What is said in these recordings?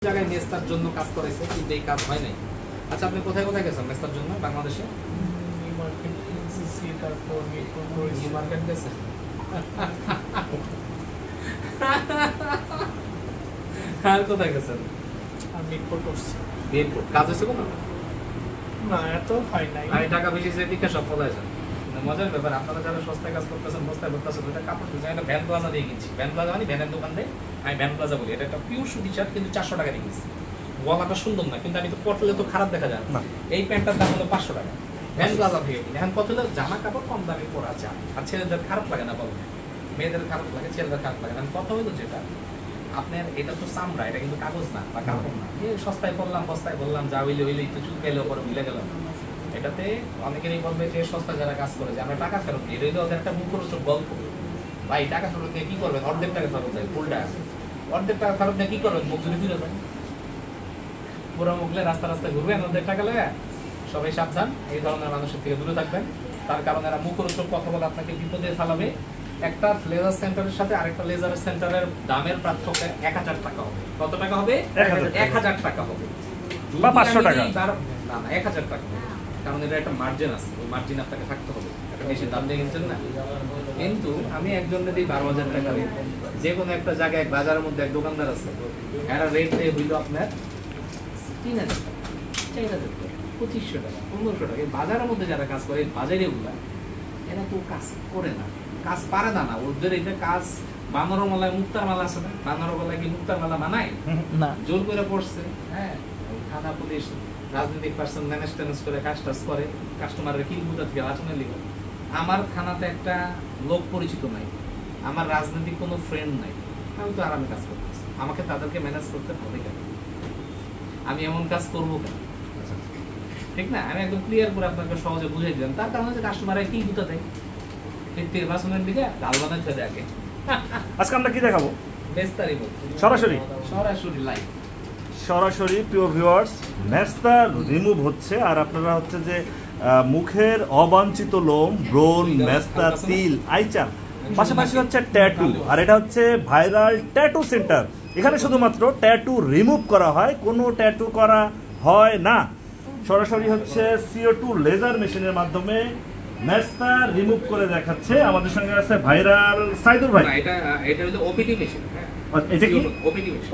জায়গায় মেস্তার জন্য কাজ করেছে কিন্তু এই কাজ হয় নাই। আচ্ছা, আপনি কোথায় কোথায় গেছেন মেস্তার জন্য বাংলাদেশে? নিউ মার্কেট, এনসিসি, তারপর নিউ মার্কেট গেছেন? আর কোথায় গেছেন? মিরপুর করছি। মিরপুর কাজ হয়েছে কোনো? না, এত হয় নাই। আমি টাকা বেশি যে দিকে সব বলা যায়। মজার ব্যাপার, আপনারা যারা সস্তায় কাজ করতেছেন, বস্তায় করতেছেন, ওটা কাপড় দিচ্ছেন, একটা ভ্যান প্লাজা দিয়ে কিনছি। ভ্যান প্লাজা মানে ভ্যানের দোকান দেয়, আমি ভ্যান প্লাজা বলি। এটা একটা পিওর সুতি শার্ট, কিন্তু 400 টাকা দিয়ে কিনছি। গলাটা সুন্দর না, কিন্তু আমি তো পটলে তো খারাপ দেখা যায় না। এই প্যান্টটার দাম হলো 500 টাকা, ভ্যান প্লাজা থেকে কিনি। এখন কত হলো, জামা কাপড় কম দামে পরা যায়, আর ছেলেদের খারাপ লাগে না বলবে, মেয়েদের খারাপ লাগে, ছেলেদের খারাপ লাগে না। কথা হলো যেটা আপনার, এটা তো চামড়া, এটা কিন্তু কাগজ না বা কাপড় না। এই সস্তায় পড়লাম, বস্তায় বললাম, যা হইলে হইলে একটু চুলকাইলে পরে ভুলে গেলাম। এটাতে অনেকেরই বলবে যে সস্তা যারা কাজ করে যে আমরা টাকা ফেরত দিই, এটা হইলে ওদের একটা মুখরোচক গল্প। ভাই টাকা ফেরত দিয়ে কি করবেন? অর্ধেক টাকা ফেরত দেয়, ফুলটা আছে। অর্ধেক টাকা ফেরত দিয়ে কি করবেন? মুখ যদি ফিরে যায়, পুরো মুখলে রাস্তা রাস্তায় ঘুরবেন অর্ধেক টাকা লাগে। সবাই সাবধান, এই ধরনের মানুষের থেকে দূরে থাকবেন। তার কারণ এরা মুখরোচক কথা বলে আপনাকে বিপদে ফেলাবে। একটা লেজার সেন্টারের সাথে আরেকটা লেজার সেন্টারের দামের পার্থক্য 1000 টাকা হবে। কত টাকা হবে? 1000 টাকা হবে বা 500 টাকা। না না, 1000 টাকা, কারণ এটা একটা মার্জিন আছে, ওই মার্জিন আপনাকে থাকতে হবে। একটা বেশি দাম দিয়ে কিনছেন না। কিন্তু আমি একজনের দিই 12,000 টাকা রেট। যে কোনো একটা জায়গায় বাজারের মধ্যে এক দোকানদার আছে, এরা রেট দিয়ে হইল আপনার 3000 টাকা, 4000 টাকা, 2500 টাকা, 1500 টাকা। এই বাজারের মধ্যে যারা কাজ করে, বাজারে গুলা, এরা তো কাজ করে না, কাজ পারে না। না ওদের এটা কাজ, বানর মালায় মুক্তার মালা আছে না, বানর মালায় কি মুক্তার মালা বানায় না, জোর করে পড়ছে। হ্যাঁ, থানা পুলিশ রাজনৈতিক পার্সন ম্যানেজ ট্যানেজ করে কাজ টাজ করে, কাস্টমারের কিলবুতা থেকে আচরণের লিখে। আমার থানাতে একটা লোক পরিচিত নাই, আমার রাজনৈতিক কোনো ফ্রেন্ড নাই, আমি তো আরামে কাজ করতেছি। আমাকে তাদেরকে ম্যানেজ করতে হবে কেন? আমি এমন কাজ করবো কেন? ঠিক না? আমি একদম ক্লিয়ার করে আপনাকে সহজে বুঝাই দিলাম। তার কারণ হচ্ছে কাস্টমারের কি গুতা দেয়, নির্বাচনের দিকে ডাল বানাতে দেখে। আজকে আমরা কি দেখাবো? বেস্তারি সরাসরি সরাসরি লাইভ, সরাসরি প্রিয় ভিউয়ার্স, মেস্তা রিমুভ হচ্ছে। আর আপনারা হচ্ছে যে মুখের অবাঞ্ছিত লোম, ব্রণ, মেস্তা, তিল, আইচাল, পাশাপাশি হচ্ছে ট্যাটু। আর এটা হচ্ছে ভাইরাল ট্যাটু সেন্টার। এখানে শুধুমাত্র ট্যাটু রিমুভ করা হয়, কোনো ট্যাটু করা হয় না। সরাসরি হচ্ছে CO2 লেজার মেশিনের মাধ্যমে মেস্তা রিমুভ করে দেখাচ্ছে। আমাদের সঙ্গে আছে ভাইরাল সাইদুর ভাই। এটা হলো ওপিটি মেশিন। এটা কি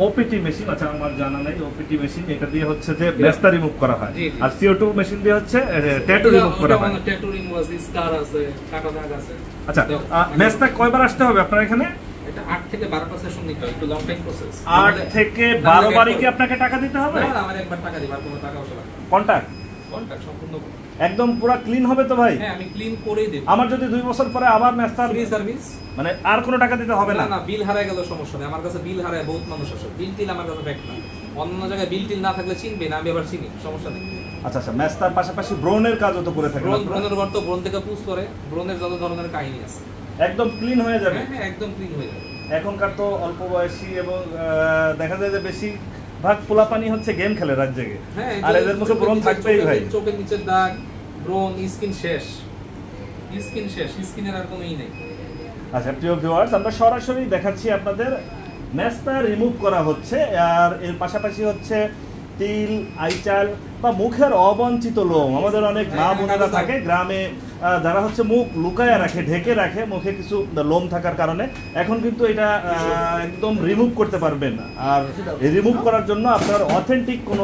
ওপিটি মেশিন? আচ্ছা, আমার জানা নাই ওপিটি মেশিন। এটা দিয়ে হচ্ছে যে মেস্তা রিমুভ করা হয়, আর CO2 মেশিন দিয়ে হচ্ছে ট্যাটু রিমুভ করা হয়। ট্যাটু রিমুভ আছে, স্কার আছে, কাটা দাগ আছে। আচ্ছা, মেস্তা কয়বার আসতে হবে আপনার এখানে? এটা 8 থেকে 12টা সেশন নিতে হয়, একটু লং টাইম প্রসেস। 8 থেকে 12 বারই কি আপনাকে টাকা দিতে হবে? না, আমার একবার টাকা দিবার কোনো টাকা ওসব লাগবে না। কন্টাক্ট সম্পূর্ণ একদম পুরো ক্লিন হবে তো ভাই? হ্যাঁ, আমি ক্লিন করেই দেব। আমার যদি 2 বছর পরে আবার মেস্তা ফ্রি সার্ভিস, মানে আর কোনো টাকা দিতে হবে না? না, বিল হারায় গেল সমস্যা নেই। আমার কাছে বিল হারায় বহুত মানুষ আসে, বিল টিল আমার কাছে ফ্যাক্ট না। অন্য জায়গায় বিল টিল না থাকলে চিনবে না, আমি আবার চিনি, সমস্যা নেই। আচ্ছা আচ্ছা, মেস্তার পাশাপাশি ব্রণের কাজও তো করে থাকেন? ব্রণের ঘর তো ব্রণ থেকে পুষ করে, ব্রণের যত ধরনের কাহিনী আছে একদম ক্লিন হয়ে যাবে। হ্যাঁ, একদম ক্লিন হয়ে যাবে। এখনকার তো অল্প বয়সী এবং দেখা যায় যে বেশি ভাগ পোলাপানি হচ্ছে গেম খেলে রাত জেগে, আর এদের মুখে ব্রণ থাকবেই ভাই। চোখের নিচের দাগ, ব্রণ, স্কিন শেষ, স্কিনের আর কোনো ই নেই। আচ্ছা প্রিয় ভিউয়ার্স, আমরা সরাসরি দেখাচ্ছি আপনাদের মেস্তা রিমুভ করা হচ্ছে। আর এর পাশাপাশি হচ্ছে তিল, আইচাল বা মুখের অবাঞ্ছিত লোম। আমাদের অনেক মা বোনেরা থাকে গ্রামে, যারা হচ্ছে মুখ লুকায় রাখে, ঢেকে রাখে মুখে কিছু লোম থাকার কারণে। এখন কিন্তু এটা একদম রিমুভ করতে পারবেন। আর রিমুভ করার জন্য আপনার অথেন্টিক কোনো